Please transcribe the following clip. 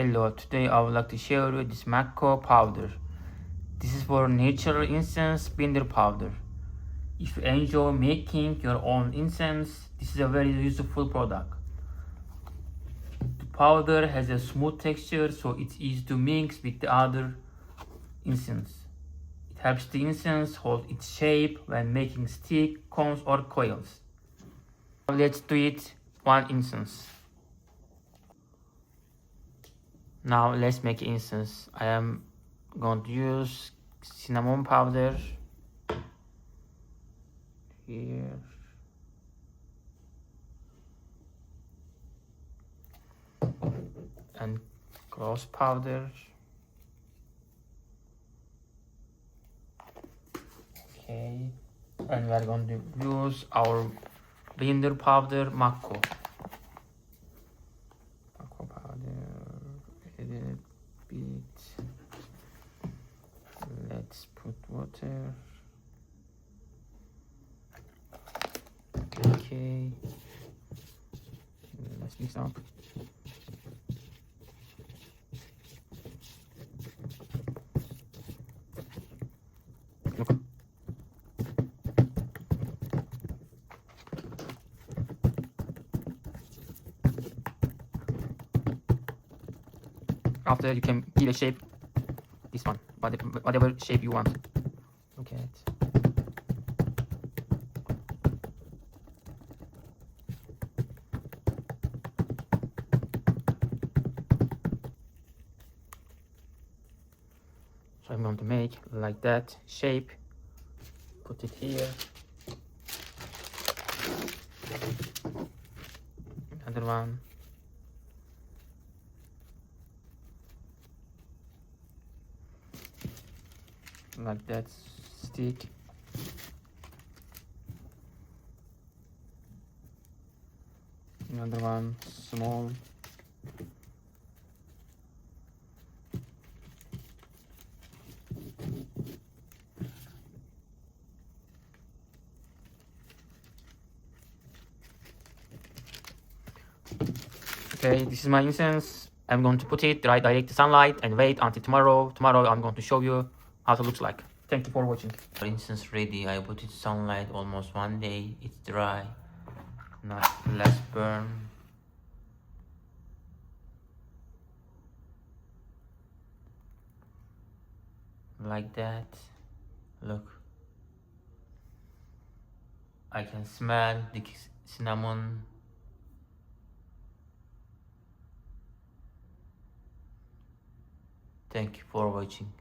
Hello, today I would like to share you this Makko powder. This is for natural incense binder powder. If you enjoy making your own incense, this is a very useful product. The powder has a smooth texture, so it's easy to mix with the other incense. It helps the incense hold its shape when making stick, cones or coils. Now let's do it one incense. Now let's make incense. I am going to use cinnamon powder here, and clove powder. Okay, and we are going to use our binder powder, Makko powder. A little bit. Let's put water. Okay, let's mix up. Look. After you can give a shape, this one, whatever shape you want. Look at it. So I'm going to make like that shape, put it here, another one, like that stick, another one small, okay. This is my incense. I'm going to put it right direct to sunlight and wait until tomorrow. Tomorrow I'm going to show you how it looks like. Thank you for watching. For incense ready, I put it sunlight almost 1 day. It's dry, not less burn. Like that. Look, I can smell the cinnamon. Thank you for watching.